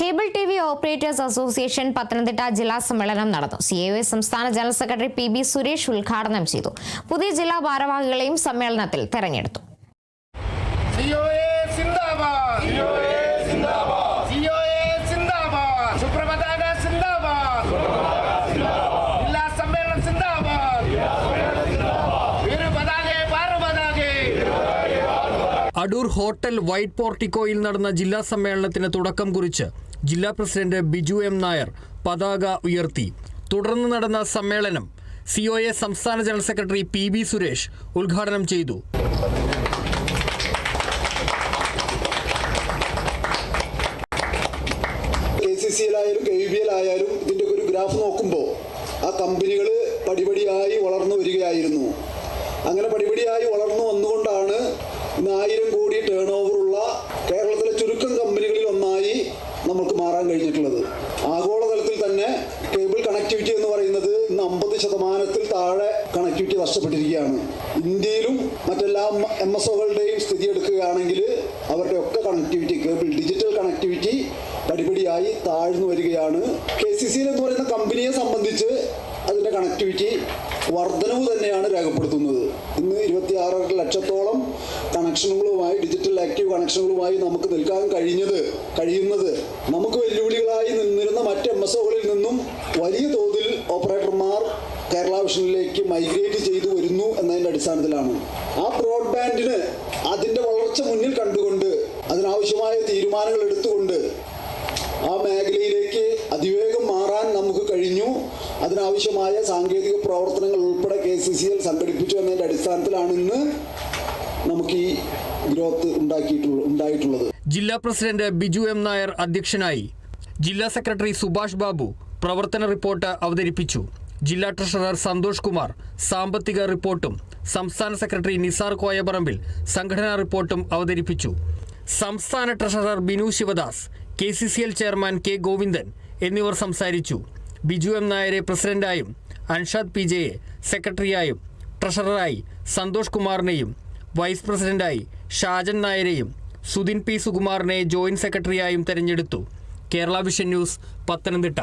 Cable TV operators association Pathanamthitta ജില്ലാ സമ്മേളനം നടന്നു. CAOA സംസ്ഥാന ജനറൽ സെക്രട്ടറി PB സുരേഷ് ഉദ്ഘാടനം ചെയ്തു. പുതിയ ജില്ലാ ഭാരവാഹികളെയും സമ്മേളനത്തിൽ തെരഞ്ഞെടുത്തു. അടൂർ ഹോട്ടൽ വൈറ്റ് പോർട്ടിക്കോയിൽ നടന്ന ജില്ലാ സമ്മേളനത്തിന് തുടക്കം കുറിച്ച് ജില്ലാ പ്രസിഡന്റ് ബിജു M നായർ പതാക ഉയർത്തി. തുടർന്ന് നടന്ന സമ്മേളനം COA സംസ്ഥാന ജനറൽ സെക്രട്ടറി PB സുരേഷ് ഉദ്ഘാടനം ചെയ്തു. KCCL-ആയാലും KVBL-ആയാലും ഇതിൻ്റെ ഒരു ഗ്രാഫ് നോക്കുമ്പോൾ ആ കമ്പനികൾ പടിപടിയായി വളർന്നു വരികയായിരുന്നു. അങ്ങനെ പടിപടിയായി വളർന്നു വന്നുകൊണ്ടാണ് ഇന്ന് 1000 കോടി ടേൺ ഓവറുള്ള കേരളത്തിലെ ചുരുക്കം കമ്പനികളിൽ ഒന്നായി നമുക്ക് മാറാൻ കഴിഞ്ഞിട്ടുള്ളത്. ആഗോളതലത്തിൽ തന്നെ കേബിൾ കണക്ടിവിറ്റി എന്ന് പറയുന്നത് ഇന്ന് 50% താഴെ കണക്ടിവിറ്റി നഷ്ടപ്പെട്ടിരിക്കുകയാണ്. ഇന്ത്യയിലും മറ്റെല്ലാ MSOകളുടെയും സ്ഥിതി എടുക്കുകയാണെങ്കിൽ അവരുടെ ഒക്കെ കണക്ടിവിറ്റി, കേബിൾ ഡിജിറ്റൽ കണക്ടിവിറ്റി പടിപടിയായി താഴ്ന്നു വരികയാണ്. KCCL എന്ന് പറയുന്ന കമ്പനിയെ സംബന്ധിച്ച് അതിൻ്റെ കണക്ടിവിറ്റി വർധനവ് തന്നെയാണ് രേഖപ്പെടുത്തുന്നത്. ഇന്ന് 26 ലക്ഷത്തോളം കണക്ഷനുകളുമായി, ഡിജിറ്റൽ ആക്റ്റീവ് കണക്ഷനുകളുമായി നമുക്ക് നിൽക്കാൻ കഴിയുന്നത് നമുക്ക് വെല്ലുവിളികളായി നിന്നിരുന്ന മറ്റ് MSOകളിൽ നിന്നും വലിയ തോതിൽ ഓപ്പറേറ്റർമാർ കേരള വിഷനിലേക്ക് മൈഗ്രേറ്റ് ചെയ്തു വരുന്നു എന്നതിൻ്റെ അടിസ്ഥാനത്തിലാണ്. ആ ബ്രോഡ്ബാൻഡിന് അതിൻ്റെ വളർച്ച മുന്നിൽ കണ്ടുകൊണ്ട് അതിനാവശ്യമായ തീരുമാനങ്ങൾ എടുത്തുകൊണ്ട് ആ മേഖലയിലേക്ക് അതിവേഗം മാറാൻ നമുക്ക് കഴിഞ്ഞു. അതിനാവശ്യമായ സാങ്കേതിക പ്രവർത്തനങ്ങൾ ഉൾപ്പെടെ KCCL സംഘടിപ്പിച്ചു എന്നതിൻ്റെ അടിസ്ഥാനത്തിലാണ് ഇന്ന് നമുക്ക് ഈ ഗ്രോത്ത് ഉണ്ടായിട്ടുള്ളത്. ജില്ലാ പ്രസിഡന്റ് ബിജു M നായർ അധ്യക്ഷനായി. ജില്ലാ സെക്രട്ടറി സുഭാഷ് ബാബു പ്രവർത്തന റിപ്പോർട്ട് അവതരിപ്പിച്ചു. ജില്ലാ ട്രഷറർ സന്തോഷ് കുമാർ സാമ്പത്തിക റിപ്പോർട്ടും സംസ്ഥാന സെക്രട്ടറി നിസാർ കോയപറമ്പിൽ സംഘടനാ റിപ്പോർട്ടും അവതരിപ്പിച്ചു. സംസ്ഥാന treasurer Binu Shivadas, KCCL chairman K Govindan എന്നിവർ സംസാരിച്ചു. ബിജു M നായരെ പ്രസിഡന്റായും അൻഷാദ് PJ-യെ സെക്രട്ടറിയായും ട്രഷററായി സന്തോഷ് കുമാറിനെയും വൈസ് പ്രസിഡന്റായി ഷാജൻ നായരെയും സുധിൻ P സുകുമാറിനെ ജോയിന്റ് സെക്രട്ടറിയായും തെരഞ്ഞെടുത്തു. Kerala vision news, Pathanamthitta.